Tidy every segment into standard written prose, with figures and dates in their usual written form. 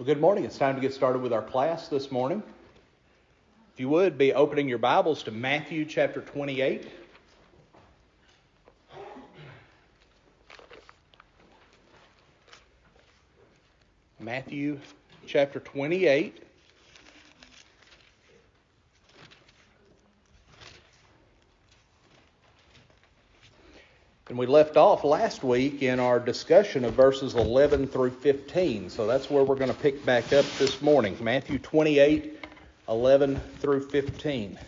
Good morning. It's time to get started with our class this morning. If you would, be opening your Bibles to Matthew chapter 28. Matthew chapter 28. And we left off last week in our discussion of verses 11 through 15. So that's where we're going to pick back up this morning. Matthew 28, 11 through 15.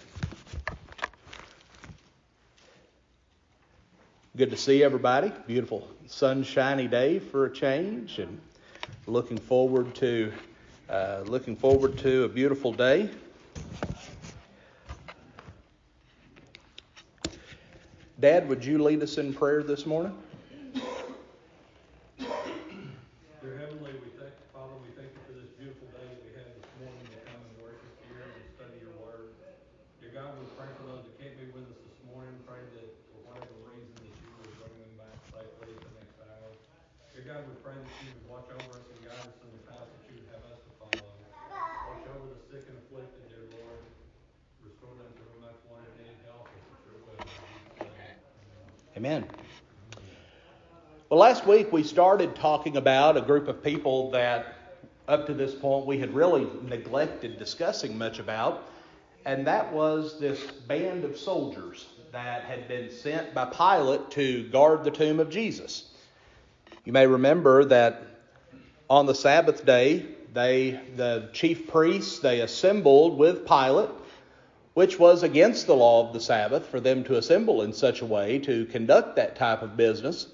Good to see everybody. Beautiful sunshiny day for a change, and looking forward to a beautiful day. Dad, would you lead us in prayer this morning? Dear Heavenly, Father, we thank you for this beautiful day that we had this morning to come and worship here and study your word. Dear God, we pray for those that can't be with us this morning. Pray that for whatever reason that you will bring them back safely at the next hour. Dear God, we pray that you would watch over us and guide us in the path that you would have us to follow. Watch over the sick and afflicted, dear Lord. Restore them to whom much wanted need. Help us at your will. Amen. Well, last week we started talking about a group of people that up to this point we had really neglected discussing much about, and that was this band of soldiers that had been sent by Pilate to guard the tomb of Jesus. You may remember that on the Sabbath day, the chief priests, they assembled with Pilate, which was against the law of the Sabbath for them to assemble in such a way to conduct that type of business.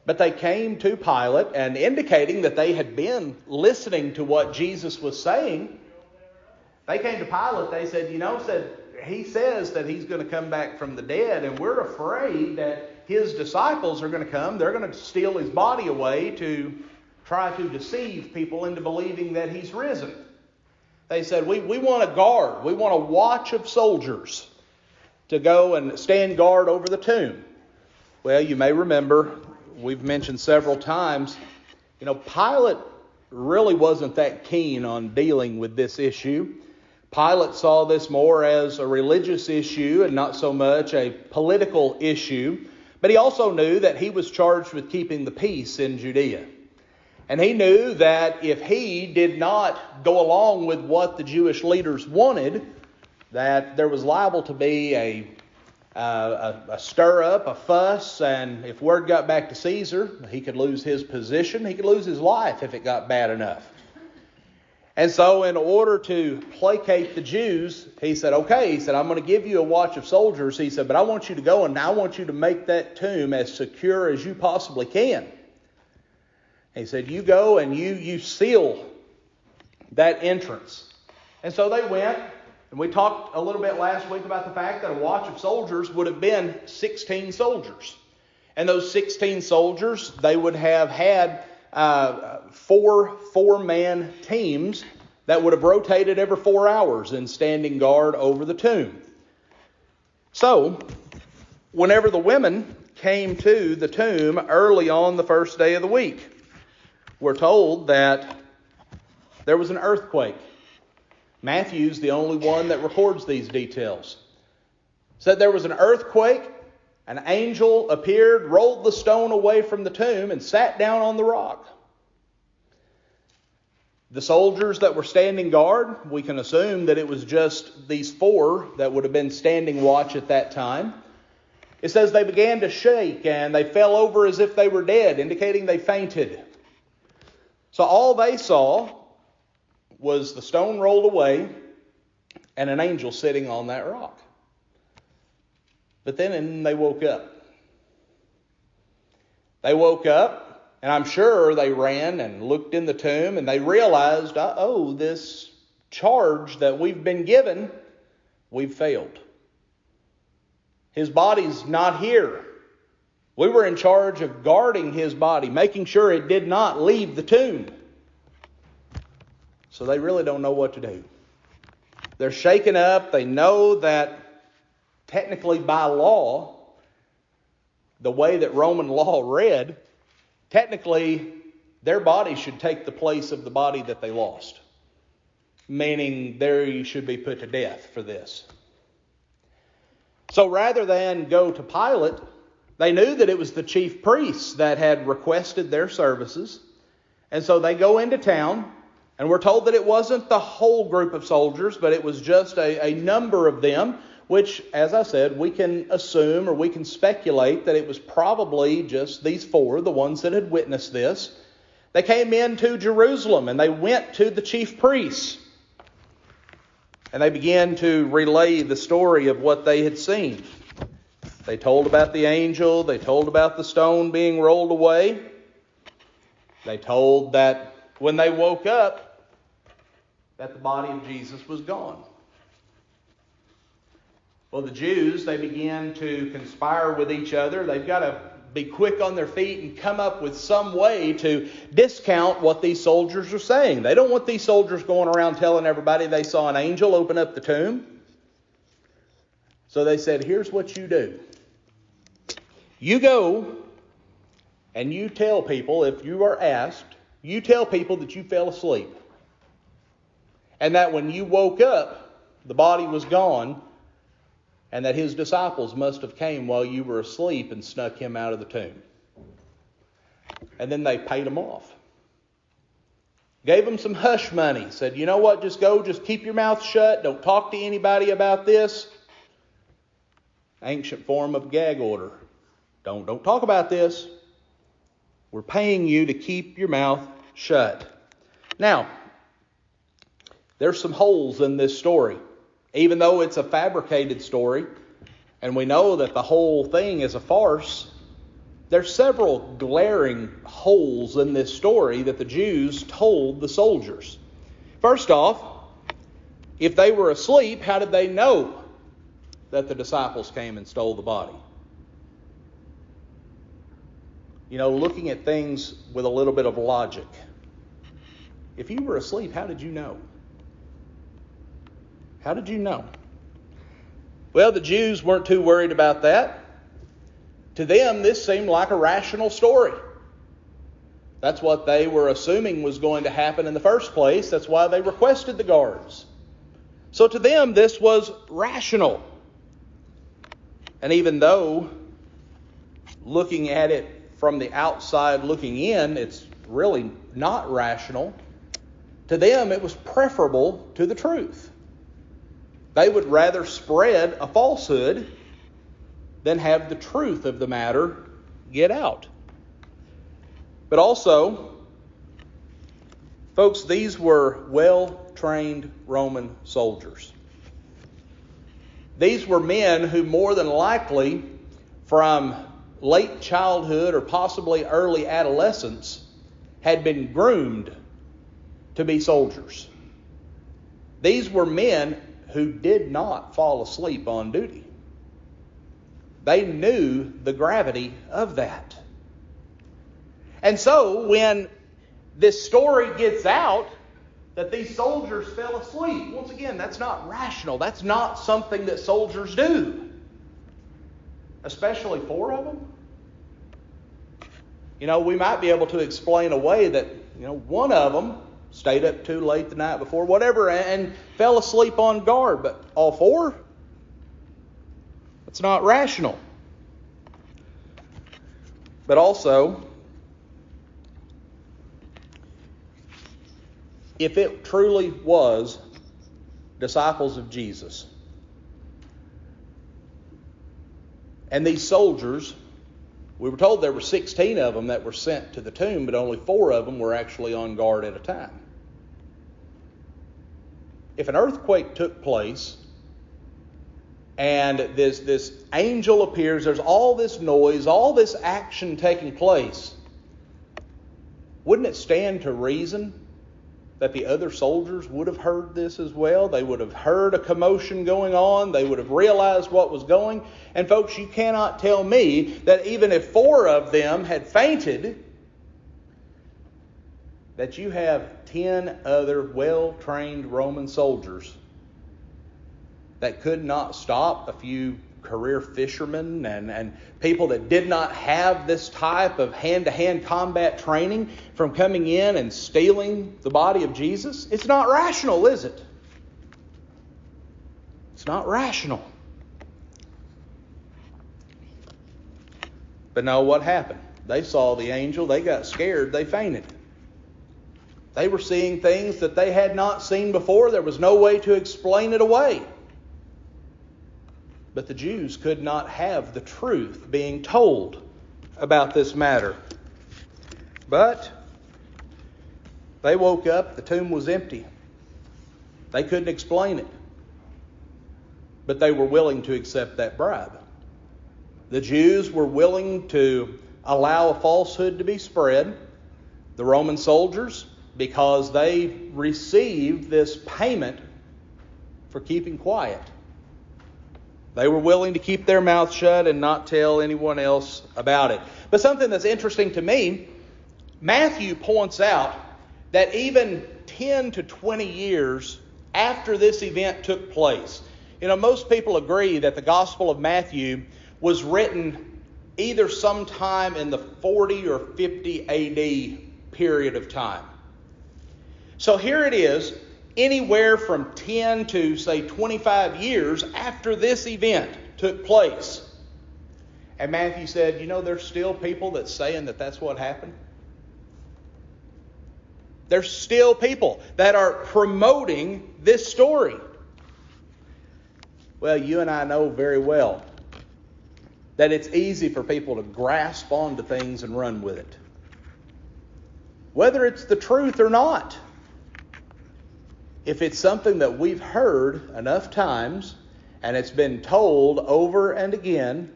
But they came to Pilate and indicating that they had been listening to what Jesus was saying. They came to Pilate, they said, he says that he's going to come back from the dead, and we're afraid that his disciples are going to come. They're going to steal his body away to try to deceive people into believing that he's risen. They said, we want a guard. We want a watch of soldiers to go and stand guard over the tomb. Well, you may remember, we've mentioned several times, Pilate really wasn't that keen on dealing with this issue. Pilate saw this more as a religious issue and not so much a political issue. But he also knew that he was charged with keeping the peace in Judea. And he knew that if he did not go along with what the Jewish leaders wanted, that there was liable to be a stir-up, a fuss, and if word got back to Caesar, he could lose his position, he could lose his life if it got bad enough. And so in order to placate the Jews, he said, I'm going to give you a watch of soldiers. He said, but I want you to go and I want you to make that tomb as secure as you possibly can. He said, you go and you seal that entrance. And so they went, and we talked a little bit last week about the fact that a watch of soldiers would have been 16 soldiers. And those 16 soldiers, they would have had four-man teams that would have rotated every 4 hours in standing guard over the tomb. So, whenever the women came to the tomb early on the first day of the week, we're told that there was an earthquake. Matthew's the only one that records these details. It said there was an earthquake, an angel appeared, rolled the stone away from the tomb, and sat down on the rock. The soldiers that were standing guard, we can assume that it was just these four that would have been standing watch at that time. It says they began to shake and they fell over as if they were dead, indicating they fainted. So all they saw was the stone rolled away and an angel sitting on that rock. But then they woke up. They woke up, and I'm sure they ran and looked in the tomb, and they realized, this charge that we've been given, we've failed. His body's not here. We were in charge of guarding his body, making sure it did not leave the tomb. So they really don't know what to do. They're shaken up. They know that technically by law, the way that Roman law read, technically their body should take the place of the body that they lost. Meaning they should be put to death for this. So rather than go to Pilate, they knew that it was the chief priests that had requested their services. And so they go into town, and we're told that it wasn't the whole group of soldiers, but it was just a number of them, which, as I said, we can assume or we can speculate that it was probably just these four, the ones that had witnessed this. They came into Jerusalem and they went to the chief priests. And they began to relay the story of what they had seen. They told about the angel. They told about the stone being rolled away. They told that when they woke up, that the body of Jesus was gone. Well, the Jews, they began to conspire with each other. They've got to be quick on their feet and come up with some way to discount what these soldiers are saying. They don't want these soldiers going around telling everybody they saw an angel open up the tomb. So they said, here's what you do. You go and you tell people, if you are asked, you tell people that you fell asleep. And that when you woke up, the body was gone. And that his disciples must have came while you were asleep and snuck him out of the tomb. And then they paid him off. Gave him some hush money. Said, you know what, just go, just keep your mouth shut. Don't talk to anybody about this. Ancient form of gag order. Don't talk about this. We're paying you to keep your mouth shut. Now, there's some holes in this story. Even though it's a fabricated story, and we know that the whole thing is a farce, there's several glaring holes in this story that the Jews told the soldiers. First off, if they were asleep, how did they know that the disciples came and stole the body? You know, looking at things with a little bit of logic. If you were asleep, how did you know? How did you know? Well, the Jews weren't too worried about that. To them, this seemed like a rational story. That's what they were assuming was going to happen in the first place. That's why they requested the guards. So to them, this was rational. And even though looking at it from the outside looking in, it's really not rational, to them it was preferable to the truth. They would rather spread a falsehood than have the truth of the matter get out. But also, folks, these were well-trained Roman soldiers. These were men who more than likely, from late childhood or possibly early adolescence, had been groomed to be soldiers. These were men who did not fall asleep on duty. They knew the gravity of that. And so when this story gets out that these soldiers fell asleep, once again, that's not rational. That's not something that soldiers do. Especially four of them. You know, we might be able to explain away that, one of them stayed up too late the night before, whatever, and fell asleep on guard. But all four? That's not rational. But also, if it truly was disciples of Jesus, and these soldiers, we were told there were 16 of them that were sent to the tomb, but only 4 of them were actually on guard at a time. If an earthquake took place and this angel appears, there's all this noise, all this action taking place, wouldn't it stand to reason that the other soldiers would have heard this as well? They would have heard a commotion going on. They would have realized what was going. And folks, you cannot tell me that even if 4 of them had fainted, that you have 10 other well-trained Roman soldiers that could not stop a few career fishermen and people that did not have this type of hand-to-hand combat training from coming in and stealing the body of Jesus? It's not rational, is it? It's not rational. But no, what happened? They saw the angel, they got scared, they fainted. They were seeing things that they had not seen before. There was no way to explain it away. But the Jews could not have the truth being told about this matter. But they woke up, the tomb was empty. They couldn't explain it. But they were willing to accept that bribe. The Jews were willing to allow a falsehood to be spread. The Roman soldiers, because they received this payment for keeping quiet, they were willing to keep their mouth shut and not tell anyone else about it. But something that's interesting to me, Matthew points out that even 10 to 20 years after this event took place, most people agree that the Gospel of Matthew was written either sometime in the 40 or 50 AD period of time. So here it is, anywhere from 10 to, say, 25 years after this event took place. And Matthew said, there's still people that's saying that that's what happened. There's still people that are promoting this story. Well, you and I know very well that it's easy for people to grasp onto things and run with it, whether it's the truth or not. If it's something that we've heard enough times and it's been told over and again,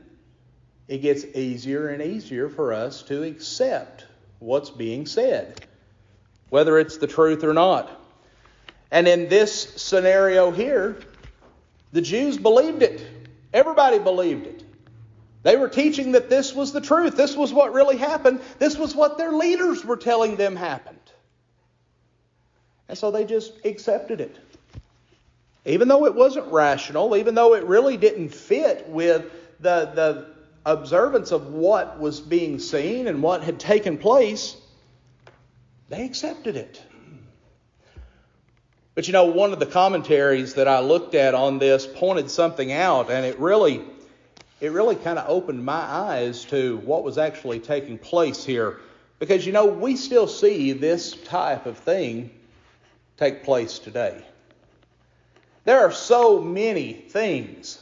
it gets easier and easier for us to accept what's being said, whether it's the truth or not. And in this scenario here, the Jews believed it. Everybody believed it. They were teaching that this was the truth. This was what really happened. This was what their leaders were telling them happened. And so they just accepted it. Even though it wasn't rational, even though it really didn't fit with the observance of what was being seen and what had taken place, they accepted it. But one of the commentaries that I looked at on this pointed something out, and it really kind of opened my eyes to what was actually taking place here. Because, we still see this type of thing take place today. There are so many things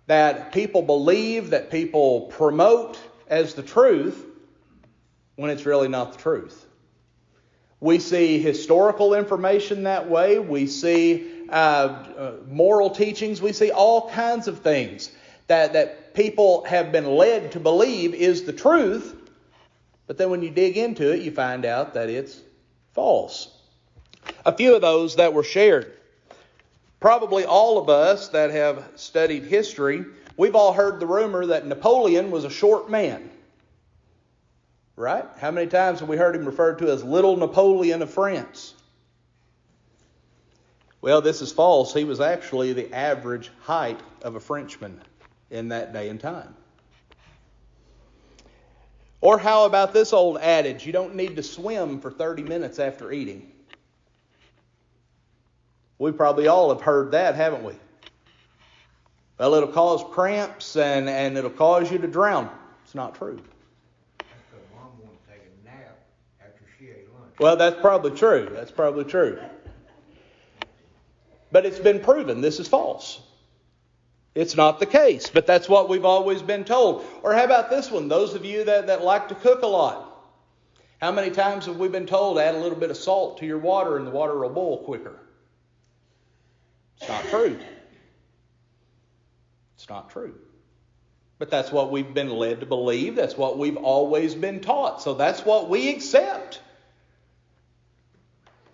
that people believe, that people promote as the truth, when it's really not the truth. We see historical information that way. We see moral teachings. We see all kinds of things that people have been led to believe is the truth. But then when you dig into it, you find out that it's false. A few of those that were shared. Probably all of us that have studied history, we've all heard the rumor that Napoleon was a short man. Right? How many times have we heard him referred to as Little Napoleon of France? Well, this is false. He was actually the average height of a Frenchman in that day and time. Or how about this old adage, you don't need to swim for 30 minutes after eating? We probably all have heard that, haven't we? Well, it'll cause cramps and it'll cause you to drown. It's not true. Well, that's probably true. That's probably true. But it's been proven this is false. It's not the case, but that's what we've always been told. Or how about this one? Those of you that like to cook a lot. How many times have we been told add a little bit of salt to your water and the water will boil quicker? It's not true. It's not true. But that's what we've been led to believe. That's what we've always been taught. So that's what we accept.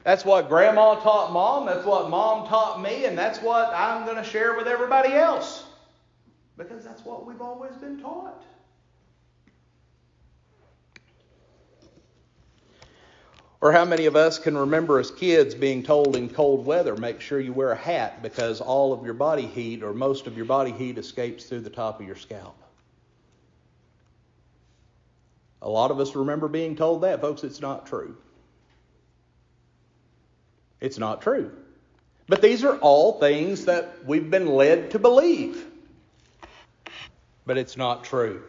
That's what Grandma taught Mom. That's what Mom taught me. And that's what I'm going to share with everybody else. Because that's what we've always been taught. Or how many of us can remember as kids being told in cold weather, make sure you wear a hat because all of your body heat or most of your body heat escapes through the top of your scalp? A lot of us remember being told that. Folks, it's not true. It's not true. But these are all things that we've been led to believe. But it's not true.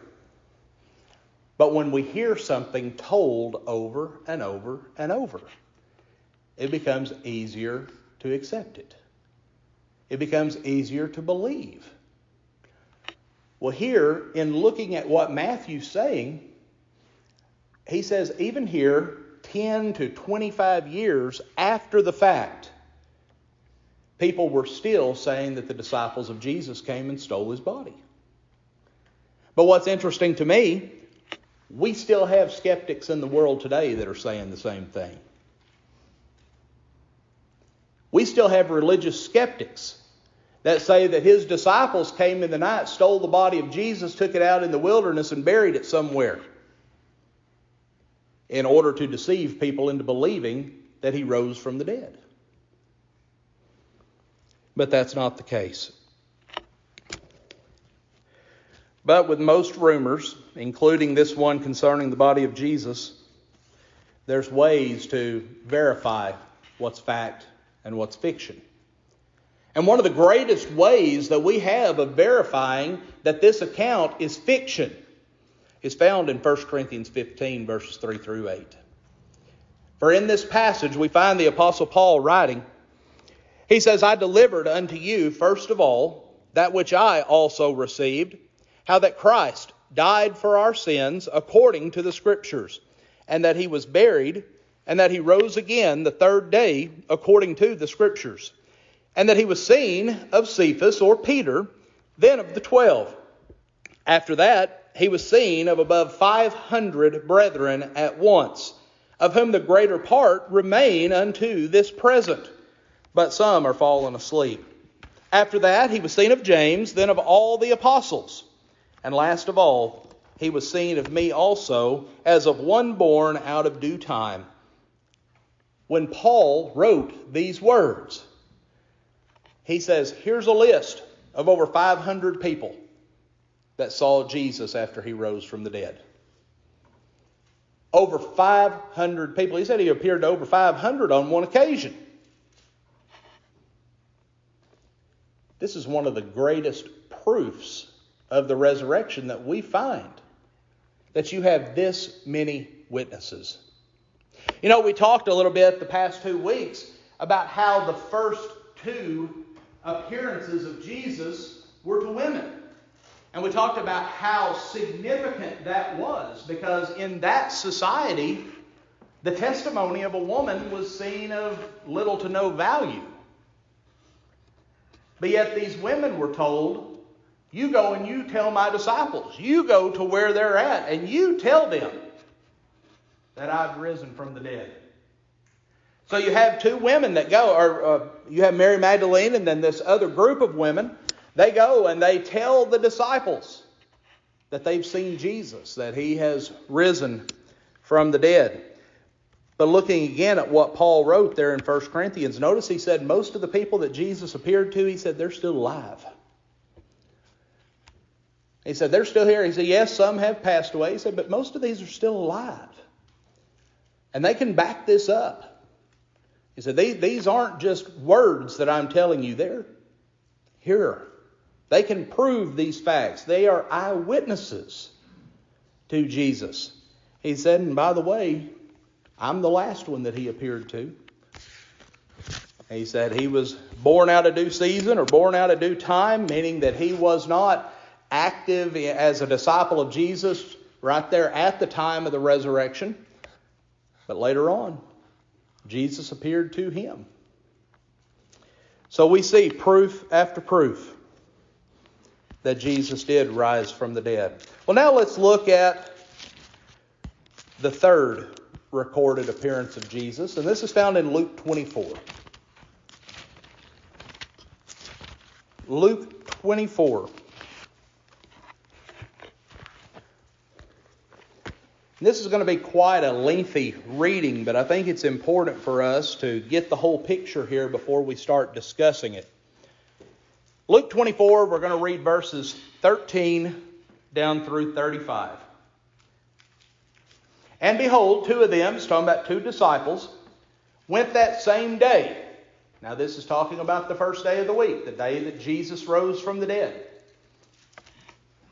But when we hear something told over and over and over, it becomes easier to accept it. It becomes easier to believe. Well, here, in looking at what Matthew's saying, he says even here, 10 to 25 years after the fact, people were still saying that the disciples of Jesus came and stole his body. But what's interesting to me, we still have skeptics in the world today that are saying the same thing. We still have religious skeptics that say that his disciples came in the night, stole the body of Jesus, took it out in the wilderness and buried it somewhere in order to deceive people into believing that he rose from the dead. But that's not the case. But with most rumors, including this one concerning the body of Jesus, there's ways to verify what's fact and what's fiction. And one of the greatest ways that we have of verifying that this account is fiction is found in 1 Corinthians 15, verses 3 through 8. For in this passage we find the Apostle Paul writing. He says, I delivered unto you, first of all, that which I also received, how that Christ died for our sins according to the Scriptures, and that he was buried, and that he rose again the third day according to the Scriptures, and that he was seen of Cephas or Peter, then of the 12. After that, he was seen of above 500 brethren at once, of whom the greater part remain unto this present, but some are fallen asleep. After that, he was seen of James, then of all the apostles. And last of all, he was seen of me also, as of one born out of due time. When Paul wrote these words, he says, here's a list of over 500 people that saw Jesus after he rose from the dead. Over 500 people. He said he appeared to over 500 on one occasion. This is one of the greatest proofs of the resurrection that we find, that you have this many witnesses. You know, we talked a little bit the past 2 weeks about how the first 2 appearances of Jesus were to women. And we talked about how significant that was, because in that society, the testimony of a woman was seen of little to no value. But yet these women were told, you go and you tell my disciples, you go to where they're at, and you tell them that I've risen from the dead. So you have 2 women that go, or you have Mary Magdalene and then this other group of women. They go and they tell the disciples that they've seen Jesus, that he has risen from the dead. But looking again at what Paul wrote there in 1 Corinthians, notice he said most of the people that Jesus appeared to, he said they're still alive. He said they're still here. He said, yes, some have passed away. He said, but most of these are still alive. And they can back this up. He said, these aren't just words that I'm telling you. They're here. They can prove these facts. They are eyewitnesses to Jesus. He said, and by the way, I'm the last one that he appeared to. He said he was born out of due season or born out of due time, meaning that he was not active as a disciple of Jesus right there at the time of the resurrection. But later on, Jesus appeared to him. So we see proof after proof that Jesus did rise from the dead. Well, now let's look at the third recorded appearance of Jesus, and this is found in Luke 24. Luke 24. This is going to be quite a lengthy reading, but I think it's important for us to get the whole picture here before we start discussing it. Luke 24, we're going to read verses 13 down through 35. And behold, two of them, it's talking about two disciples, went that same day. Now this is talking about the first day of the week, the day that Jesus rose from the dead. It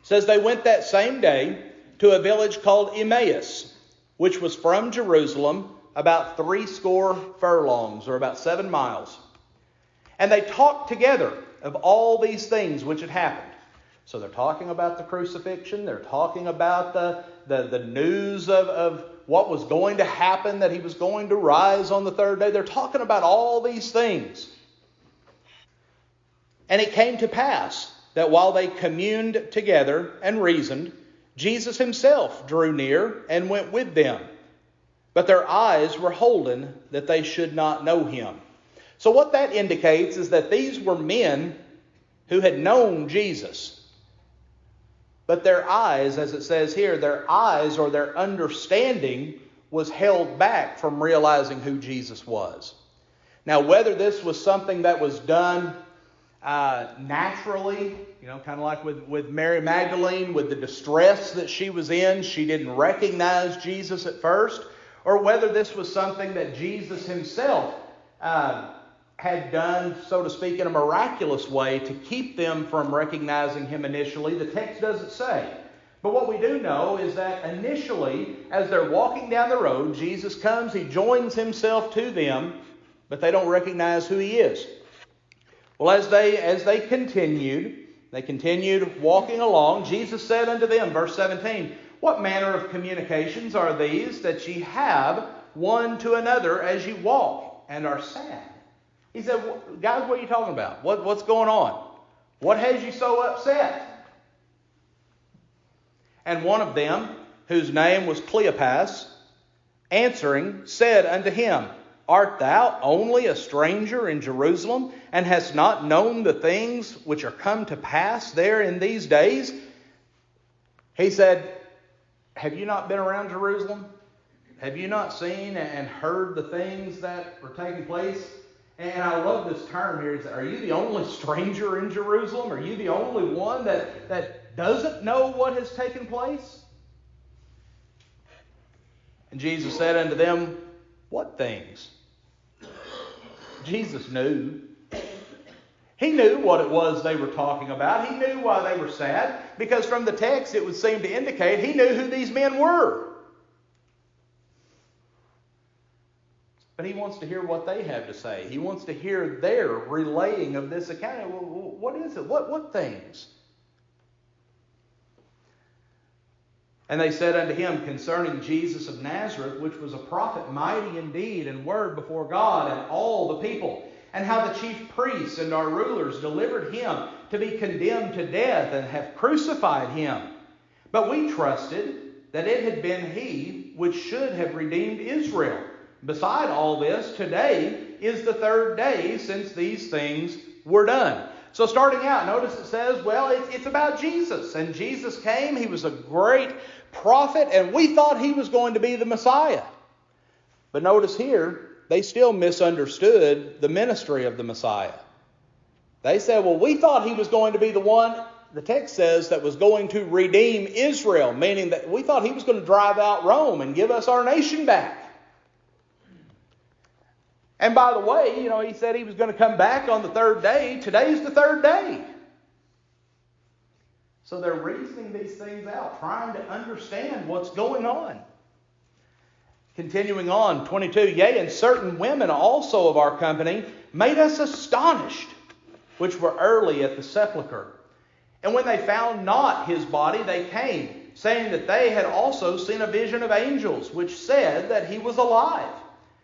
says they went that same day to a village called Emmaus, which was from Jerusalem about 80 furlongs, or about 7 miles. And they talked together of all these things which had happened. So they're talking about the crucifixion. They're talking about the news of what was going to happen, that he was going to rise on the third day. They're talking about all these things. And it came to pass that while they communed together and reasoned, Jesus himself drew near and went with them. But their eyes were holden that they should not know him. So what that indicates is that these were men who had known Jesus. But their eyes, as it says here, their eyes or their understanding was held back from realizing who Jesus was. Now, whether this was something that was done naturally, kind of like with Mary Magdalene, with the distress that she was in, she didn't recognize Jesus at first, or whether this was something that Jesus himself had done, so to speak, in a miraculous way to keep them from recognizing him initially, the text doesn't say. But what we do know is that initially, as they're walking down the road, Jesus comes, he joins himself to them, but they don't recognize who he is. Well, as they continued walking along, Jesus said unto them, verse 17, "What manner of communications are these that ye have one to another as ye walk and are sad?" He said, "Guys, what are you talking about? What's going on? What has you so upset?" And one of them, whose name was Cleopas, answering, said unto him, "Art thou only a stranger in Jerusalem, and hast not known the things which are come to pass there in these days?" He said, "Have you not been around Jerusalem? Have you not seen and heard the things that were taking place?" And I love this term here. Are you the only stranger in Jerusalem? Are you the only one that doesn't know what has taken place? And Jesus said unto them, "What things?" Jesus knew. He knew what it was they were talking about. He knew why they were sad, because from the text it would seem to indicate he knew who these men were. But he wants to hear what they have to say. He wants to hear their relaying of this account. What is it? What things? And they said unto him concerning Jesus of Nazareth, which was a prophet mighty in deed and word before God and all the people, and how the chief priests and our rulers delivered him to be condemned to death and have crucified him. But we trusted that it had been he which should have redeemed Israel. Beside all this, today is the third day since these things were done. So starting out, notice it says, it's about Jesus. And Jesus came, he was a great prophet, and we thought he was going to be the Messiah. But notice here, they still misunderstood the ministry of the Messiah. They said, we thought he was going to be the one, the text says, that was going to redeem Israel, meaning that we thought he was going to drive out Rome and give us our nation back. And by the way, he said he was going to come back on the third day. Today's the third day. So they're reasoning these things out, trying to understand what's going on. Continuing on, 22, "Yea, and certain women also of our company made us astonished, which were early at the sepulchre. And when they found not his body, they came, saying that they had also seen a vision of angels, which said that he was alive.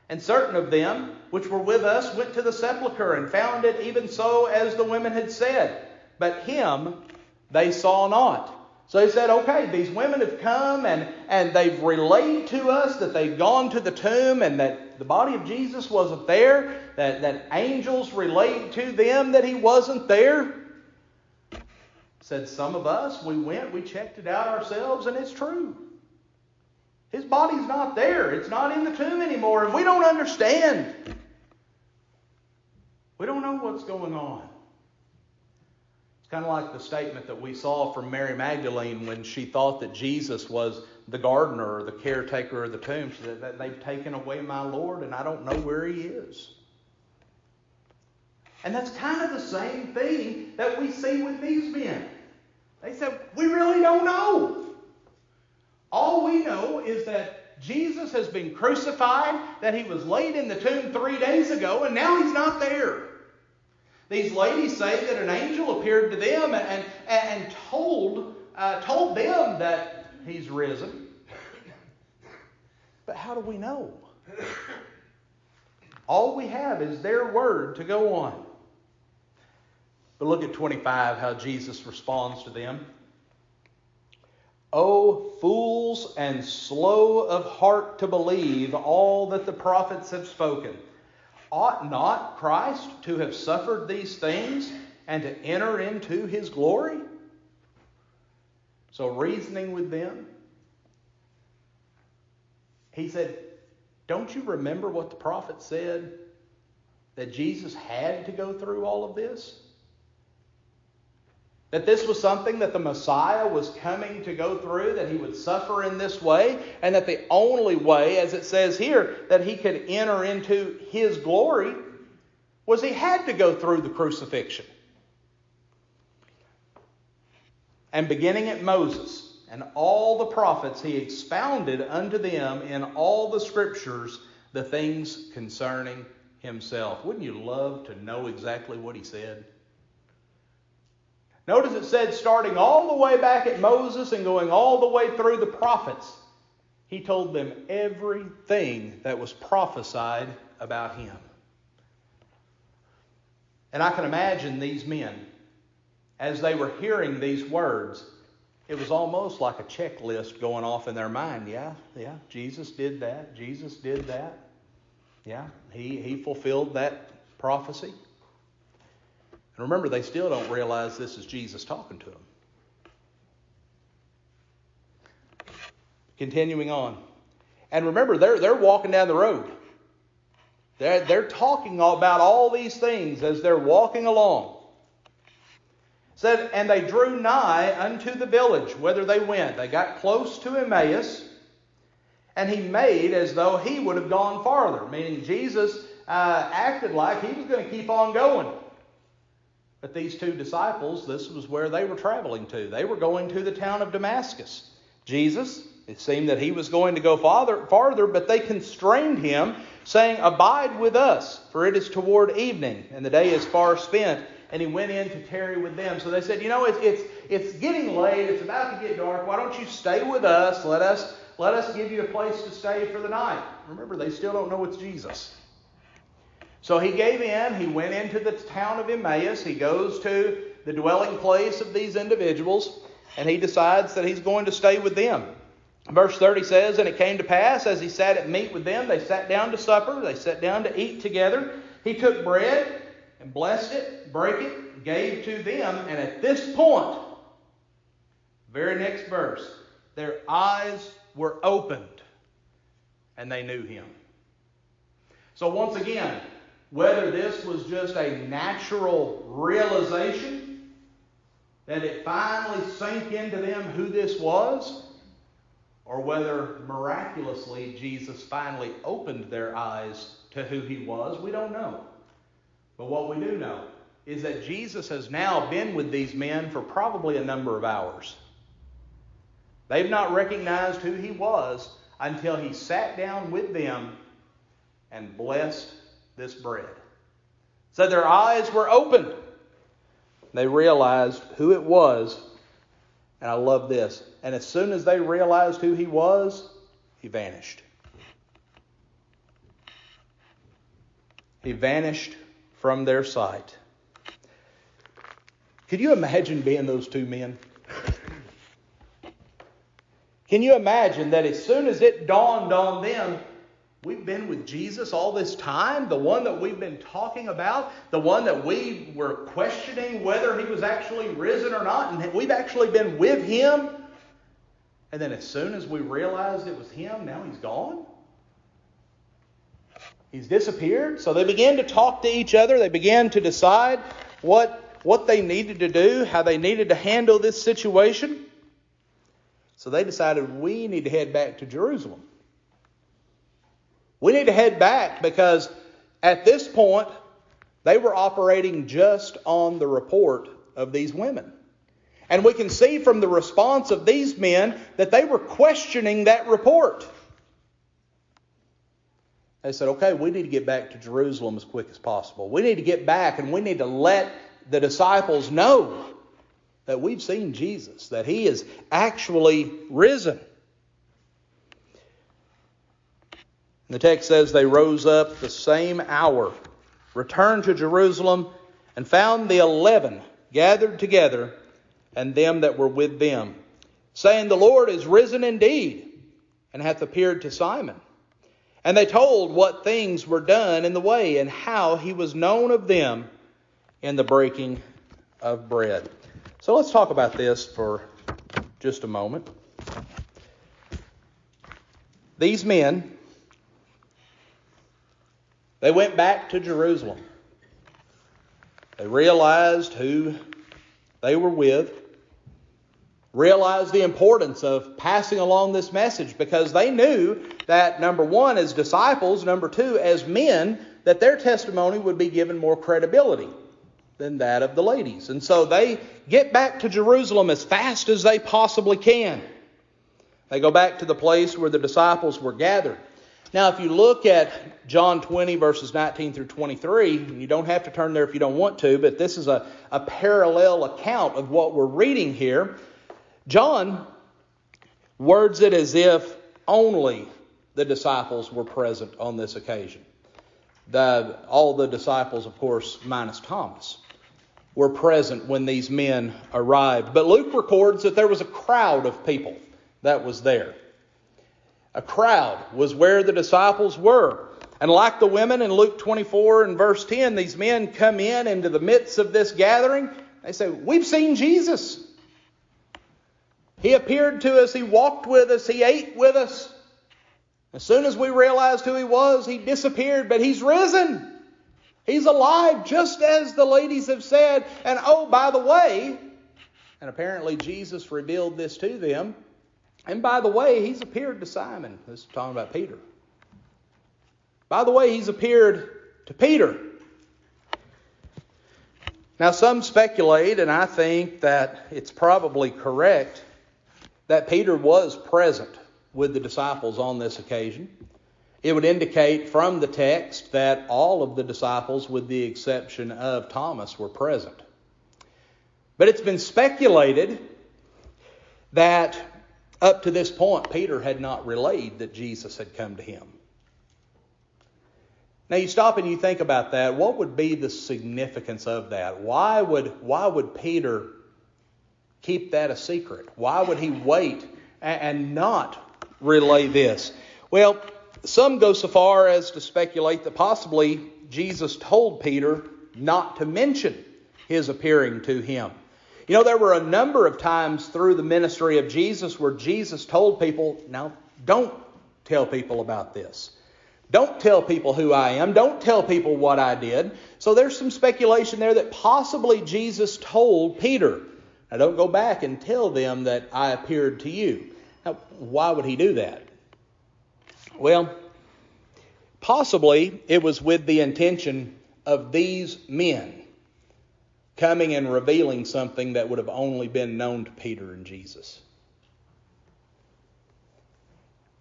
And certain of them which were with us went to the sepulchre and found it even so as the women had said. But him they saw not." So he said, okay, these women have come and they've relayed to us that they've gone to the tomb and that the body of Jesus wasn't there, that angels relayed to them that he wasn't there. Said, some of us, we went, we checked it out ourselves, and it's true. His body's not there. It's not in the tomb anymore. And we don't understand. We don't know what's going on. It's kind of like the statement that we saw from Mary Magdalene when she thought that Jesus was the gardener or the caretaker of the tomb. She said that they've taken away my Lord and I don't know where he is. And that's kind of the same thing that we see with these men. They said, we really don't know. All we know is that Jesus has been crucified, that he was laid in the tomb 3 days ago, and now he's not there. These ladies say that an angel appeared to them and told them that he's risen. But how do we know? All we have is their word to go on. But look at 25, how Jesus responds to them. O fools and slow of heart to believe all that the prophets have spoken. Ought not Christ to have suffered these things and to enter into his glory? So reasoning with them, he said, don't you remember what the prophet said? That Jesus had to go through all of this? That this was something that the Messiah was coming to go through, that he would suffer in this way, and that the only way, as it says here, that he could enter into his glory was he had to go through the crucifixion. And beginning at Moses and all the prophets, he expounded unto them in all the scriptures the things concerning himself. Wouldn't you love to know exactly what he said? Notice it said starting all the way back at Moses and going all the way through the prophets, he told them everything that was prophesied about him. And I can imagine these men, as they were hearing these words, it was almost like a checklist going off in their mind. Yeah, Jesus did that. Jesus did that. Yeah, he fulfilled that prophecy. And remember, they still don't realize this is Jesus talking to them. Continuing on. And remember, they're walking down the road. They're talking about all these things as they're walking along. It said, and they drew nigh unto the village, whither they went. They got close to Emmaus, and he made as though he would have gone farther. Meaning Jesus acted like he was going to keep on going. But these two disciples, this was where they were traveling to. They were going to the town of Damascus. Jesus, it seemed that he was going to go farther, but they constrained him, saying, abide with us, for it is toward evening, and the day is far spent. And he went in to tarry with them. So they said, it's getting late, it's about to get dark. Why don't you stay with us? Let us give you a place to stay for the night. Remember, they still don't know it's Jesus. So he gave in, he went into the town of Emmaus, he goes to the dwelling place of these individuals, and he decides that he's going to stay with them. Verse 30 says, and it came to pass, as he sat at meat with them, they sat down to supper, they sat down to eat together. He took bread and blessed it, brake it, gave to them, and at this point, very next verse, their eyes were opened, and they knew him. So once again, whether this was just a natural realization, that it finally sank into them who this was, or whether miraculously Jesus finally opened their eyes to who he was, we don't know. But what we do know is that Jesus has now been with these men for probably a number of hours. They've not recognized who he was until he sat down with them and blessed this bread. So their eyes were opened. They realized who it was. And I love this. And as soon as they realized who he was, he vanished. He vanished from their sight. Could you imagine being those two men? Can you imagine that as soon as it dawned on them, we've been with Jesus all this time, the one that we've been talking about, the one that we were questioning whether he was actually risen or not, and we've actually been with him. And then as soon as we realized it was him, now he's gone? He's disappeared? So they began to talk to each other. They began to decide what they needed to do, how they needed to handle this situation. So they decided we need to head back to Jerusalem. We need to head back because at this point, they were operating just on the report of these women. And we can see from the response of these men that they were questioning that report. They said, okay, we need to get back to Jerusalem as quick as possible. We need to get back and we need to let the disciples know that we've seen Jesus, that he is actually risen. The text says they rose up the same hour, returned to Jerusalem, and found the 11 gathered together, and them that were with them, saying, the Lord is risen indeed, and hath appeared to Simon. And they told what things were done in the way, and how he was known of them in the breaking of bread. So let's talk about this for just a moment. These men, they went back to Jerusalem. They realized who they were with, realized the importance of passing along this message because they knew that, number one, as disciples, number two, as men, that their testimony would be given more credibility than that of the ladies. And so they get back to Jerusalem as fast as they possibly can. They go back to the place where the disciples were gathered. Now, if you look at John 20, verses 19 through 23, and you don't have to turn there if you don't want to, but this is a parallel account of what we're reading here. John words it as if only the disciples were present on this occasion. All the disciples, of course, minus Thomas, were present when these men arrived. But Luke records that there was a crowd of people that was there. A crowd was where the disciples were. And like the women in Luke 24 and verse 10, these men come into the midst of this gathering. They say, we've seen Jesus. He appeared to us. He walked with us. He ate with us. As soon as we realized who he was, he disappeared. But he's risen. He's alive, just as the ladies have said. And oh, by the way, and apparently Jesus revealed this to them. And by the way, he's appeared to Simon. This is talking about Peter. By the way, he's appeared to Peter. Now, some speculate, and I think that it's probably correct, that Peter was present with the disciples on this occasion. It would indicate from the text that all of the disciples, with the exception of Thomas, were present. But it's been speculated that up to this point, Peter had not relayed that Jesus had come to him. Now you stop and you think about that. What would be the significance of that? Why would Peter keep that a secret? Why would he wait and not relay this? Well, some go so far as to speculate that possibly Jesus told Peter not to mention his appearing to him. You know, there were a number of times through the ministry of Jesus where Jesus told people, now, don't tell people about this. Don't tell people who I am. Don't tell people what I did. So there's some speculation there that possibly Jesus told Peter, now don't go back and tell them that I appeared to you. Now, why would he do that? Well, possibly it was with the intention of these men coming and revealing something that would have only been known to Peter and Jesus.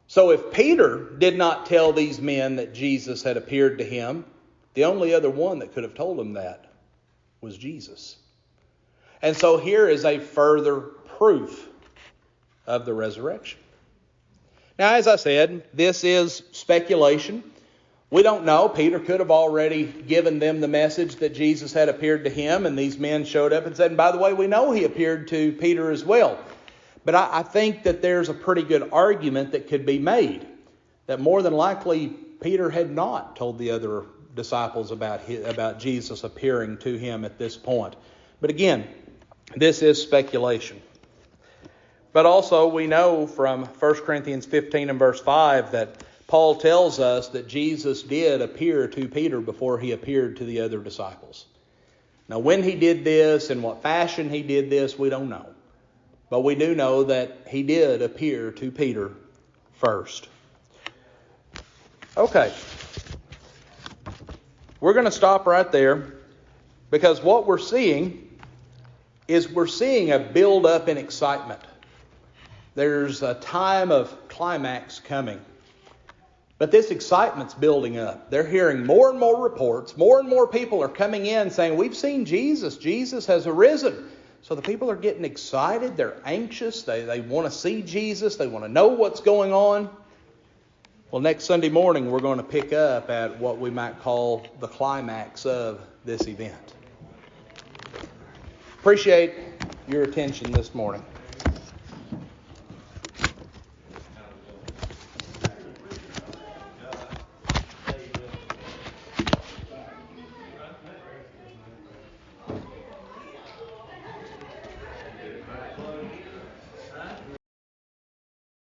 So if Peter did not tell these men that Jesus had appeared to him, the only other one that could have told him that was Jesus. And so here is a further proof of the resurrection. Now, as I said, this is speculation. We don't know. Peter could have already given them the message that Jesus had appeared to him, and these men showed up and said, and by the way, we know he appeared to Peter as well. But I think that there's a pretty good argument that could be made that more than likely Peter had not told the other disciples about Jesus appearing to him at this point. But again, this is speculation. But also we know from 1 Corinthians 15 and verse 5 that Paul tells us that Jesus did appear to Peter before he appeared to the other disciples. Now when he did this and what fashion he did this, we don't know. But we do know that he did appear to Peter first. Okay. We're going to stop right there because what we're seeing is we're seeing a build-up in excitement. There's a time of climax coming. But this excitement's building up. They're hearing more and more reports. More and more people are coming in saying, we've seen Jesus. Jesus has arisen. So the people are getting excited. They're anxious. They want to see Jesus. They want to know what's going on. Well, next Sunday morning, we're going to pick up at what we might call the climax of this event. Appreciate your attention this morning.